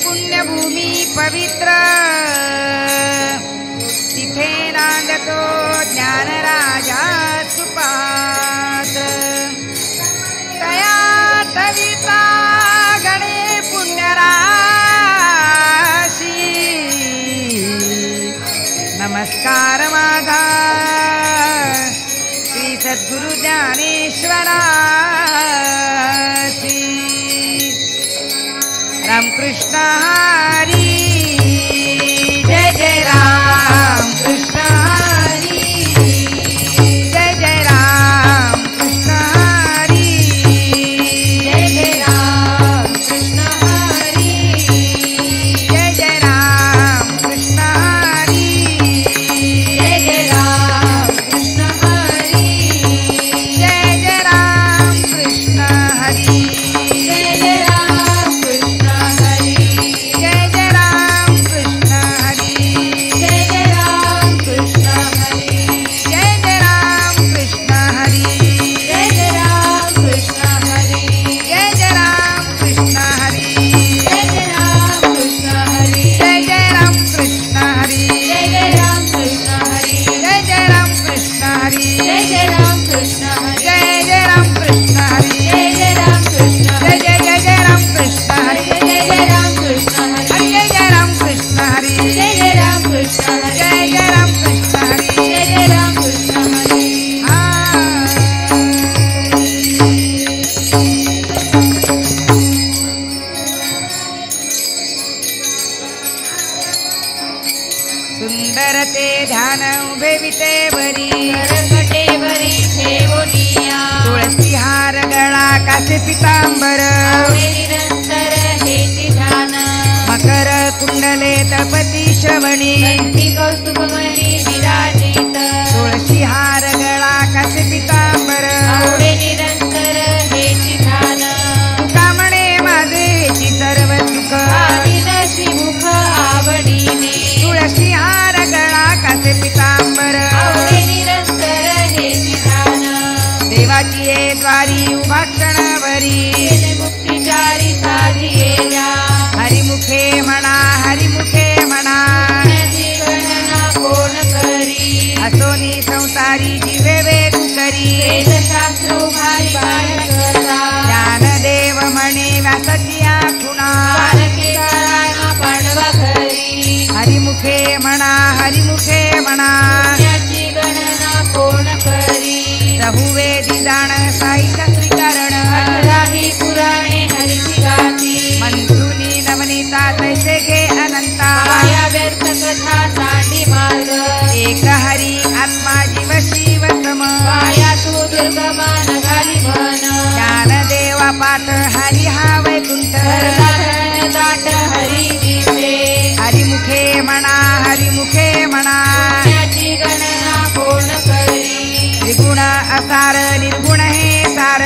पुण्यभूमी पवित्र तिथे नांदतो ज्ञानराजा सुपात्र तया तविता गणे पुण्यराशी नमस्कार माझा श्री सद्गुरु ज्ञानेश्वरासी रामकृष्ण हरी जय जय राम कृष्ण हरी जय जय राम कृष्ण हरी जय जय राम कृष्ण हरी जय जय राम कृष्ण हरी जय जय राम कृष्ण हरी जय जय राम कृष्ण हरी जय जय राम कृष्ण जय जय राम कृष्ण हरी जय जय राम कृष्ण हरी जय जय राम कृष्ण हरी जय जय राम कृष्ण हरी जय जय राम कृष्ण हरी जय जय राम कृष्ण हरी जय जय राम कृष्ण हरी जय जय राम कृष्ण हरी जय जय राम कृष्ण हरी जय जय राम कृष्ण हरी जय जय राम कृष्ण हरी जय जय राम कृष्ण जय जय जय जय राम कृष्ण हरी जय जय राम कृष्ण हरी जय जय राम कृष्ण हरी जय जय राम कृष्ण हरी जय जय राम कृष्ण हरी जय जय राम कृष्ण हरी सुंदर ते ध्यान उभे विटेवरी करकटेवरी ठेवोनिया तुळसी हार गळा कासे पितांबर निरंतर हेची ध्यान मकर कुंडले तळपती श्रवणी कंठी कौस्तुभमणी विराजित तुळशी हार गळा कासे पितांबर आवडे निरंतर हेची ध्यान कामणे माझे हेची सर्व सुख आदिदशी मुख आवडीने तुळशी हार गळा कासे पितांबर आवडे निरंतर हेची ध्यान देवाची ये द्वारी उभा क्षणभरी केले मुक्तिचारी साधियेल्या हरिमुखे म्हणा हरिमुखे म्हणा त्याची गणना कोण करी असोनी संसारी जीवे वेगू करी वेदशास्त्र उभारी बाळगता ज्ञानदेव म्हणे व्यासाची आखुणा बालके काळाना पांडवा घरी हरिमुखे म्हणा हरिमुखे म्हणा त्याची गणना कोण करी बहुवेदी जाण साई शास्त्री कारण अठराही पुराणे हरिची गाती मंजुनी नवनीता तैसे घे अनंता माया व्यर्थ कथा सांडी मार्ग एक हरी आत्मा जीव शिव सम माया तू दुर्गमा नघाली म्हण ज्ञानदेवा पाठ हरी हा वैकुंठ धरण दाट हरी दिसे हरिमुखे म्हणा हरिमुखे म्हणा त्याची गणना कोण करी त्रिगुण असार निर्गुण हे सार